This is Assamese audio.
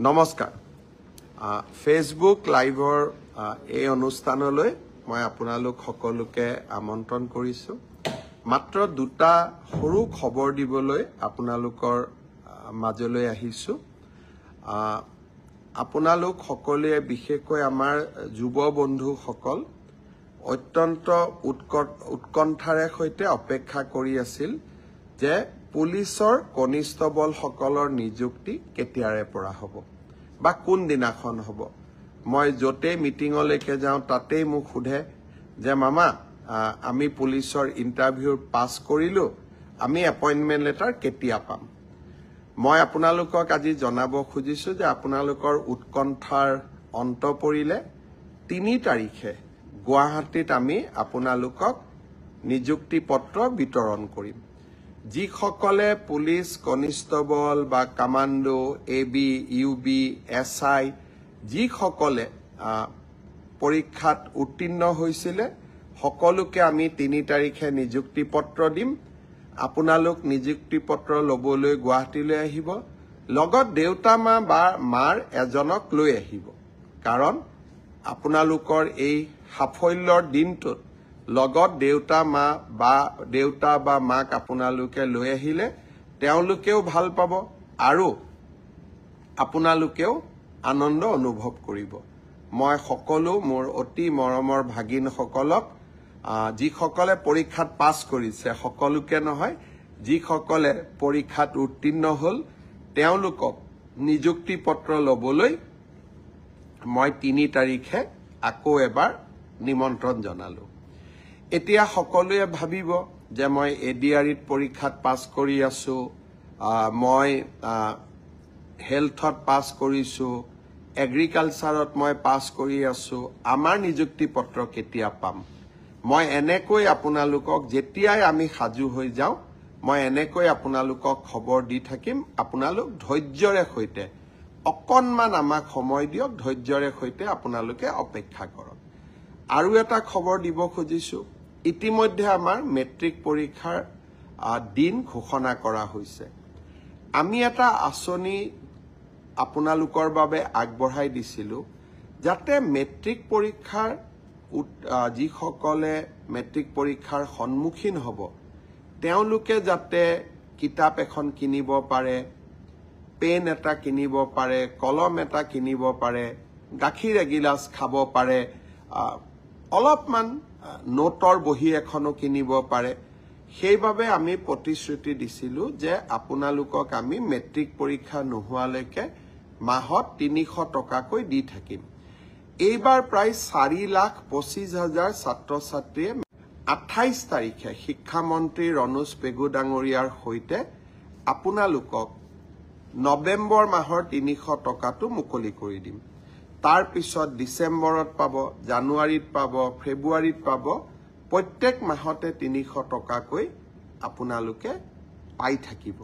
নমস্কাৰ ফেচবুক লাইভৰ এই অনুষ্ঠানলৈ মই আপোনালোক সকলোকে আমন্ত্ৰণ কৰিছো মাত্ৰ দুটা সৰু খবৰ দিবলৈ আপোনালোকৰ মাজলৈ আহিছো আপোনালোক সকলোৱে বিশেষকৈ আমাৰ যুৱ বন্ধুসকল অত্যন্ত উৎকণ্ঠাৰে সৈতে অপেক্ষা কৰি আছিল যে পুলিচৰ কনিষ্টবল সকলৰ নিযুক্তি কেতিয়াৰে পৰা হ'ব বা কোন দিনাখন হ'ব মই যতে মিটিংলৈকে যাওঁ তাতেই মোক সোধে যে মামা আমি পুলিচৰ ইন্টাৰভিউ পাস কৰিলো আমি এপইন্টমেন্ট লেটাৰ কেতিয়া পাম মই আপোনালোকক আজি জনাব খুজিছো যে আপোনালোকৰ উৎকণ্ঠাৰ অন্ত পৰিলে 3 তাৰিখে গুৱাহাটীত আমি আপোনালোকক নিযুক্তি পত্ৰ বিতৰণ কৰিম যিসকলে পুলিচ কনিষ্টবল বা কমান্ডো এবি ইউবি এসআই যিসকলে পৰীক্ষাত উত্তীৰ্ণ হৈছিল সকলোকে আমি 3 তাৰিখে নিযুক্তি পত্ৰ দিম আপোনালোক নিযুক্তি পত্ৰ লবলৈ গুৱাহাটীলৈ আহিব লগত দেউতা মা বা মাৰ এজনক লৈ আহিব কাৰণ আপোনালোকৰ এই সাফল্যৰ দিনটোত লগত দেউতা বা মাক আপোনালোকে লৈ আহিলে তেওঁলোকেও ভাল পাব আৰু আপোনালোকেও আনন্দ অনুভৱ কৰিব মই সকলো মোৰ অতি মৰমৰ ভাগিন সকলক যিসকলে পৰীক্ষাত পাস কৰিছে সকলোকে নহয় যিসকলে পৰীক্ষাত উত্তীৰ্ণ হল তেওঁলোকক নিযুক্তি পত্ৰ লবলৈ মই 3 তাৰিখে আকৌ এবাৰ নিমন্ত্ৰণ জনালো এতিয়া সকলোৱে ভাবিব যে মই এডিআৰিত পৰীক্ষাত পাস কৰি আছো মই হেলথত পাস কৰিছো এগ্ৰিকালচাৰত মই পাস কৰি আছো আমাৰ নিযুক্তি পত্ৰ কেতিয়া পাম মই এনেকৈ আপোনালোকক যেতিয়াই আমি সাজু হৈ যাওঁ মই এনেকৈ আপোনালোকক খবৰ দি থাকিম আপোনালোক ধৈৰ্যৰে সৈতে অকনমান আমাক সময় দিয়ক ধৈৰ্যৰে সৈতে আপোনালোকে অপেক্ষা কৰক আৰু এটা খবৰ দিব খুজিছো ইতিমধ্যে আমাৰ মেট্ৰিক পৰীক্ষাৰ দিন ঘোষণা কৰা হৈছে আমি এটা আঁচনি আপোনালোকৰ বাবে আগবঢ়াই দিছিলো যাতে মেট্ৰিক পৰীক্ষাৰ যিসকলে মেট্ৰিক পৰীক্ষাৰ সন্মুখীন হ'ব তেওঁলোকে যাতে কিতাপ এখন কিনিব পাৰে পেন এটা কিনিব পাৰে কলম এটা কিনিব পাৰে গাখীৰ এগিলাস খাব পাৰে অলপমান নোটৰ বহি এখনো কিনিব পাৰে সেইভাবে আমি প্ৰতিশ্ৰুতি দিছিলো যে আপোনালোকক আমি মেট্ৰিক পৰীক্ষা নোহোৱালৈকে মাহত 300 টকাকৈ দি থাকিম এইবাৰ প্ৰায় 4,25,000 ছাত্ৰ ছাত্ৰীয়ে 28 তাৰিখে শিক্ষামন্ত্ৰী ৰণোজ পেগু ডাঙৰীয়াৰ সৈতে আপোনালোকক নৱেম্বৰ মাহৰ 300 টকাটো মুকলি কৰি দিম তাৰ পিছত ডিসেম্বৰত পাব জানুৱাৰীত পাব ফেব্ৰুৱাৰীত পাব প্ৰত্যেক মাহতে 300 টকাকৈ আপোনালোকে পাই থাকিব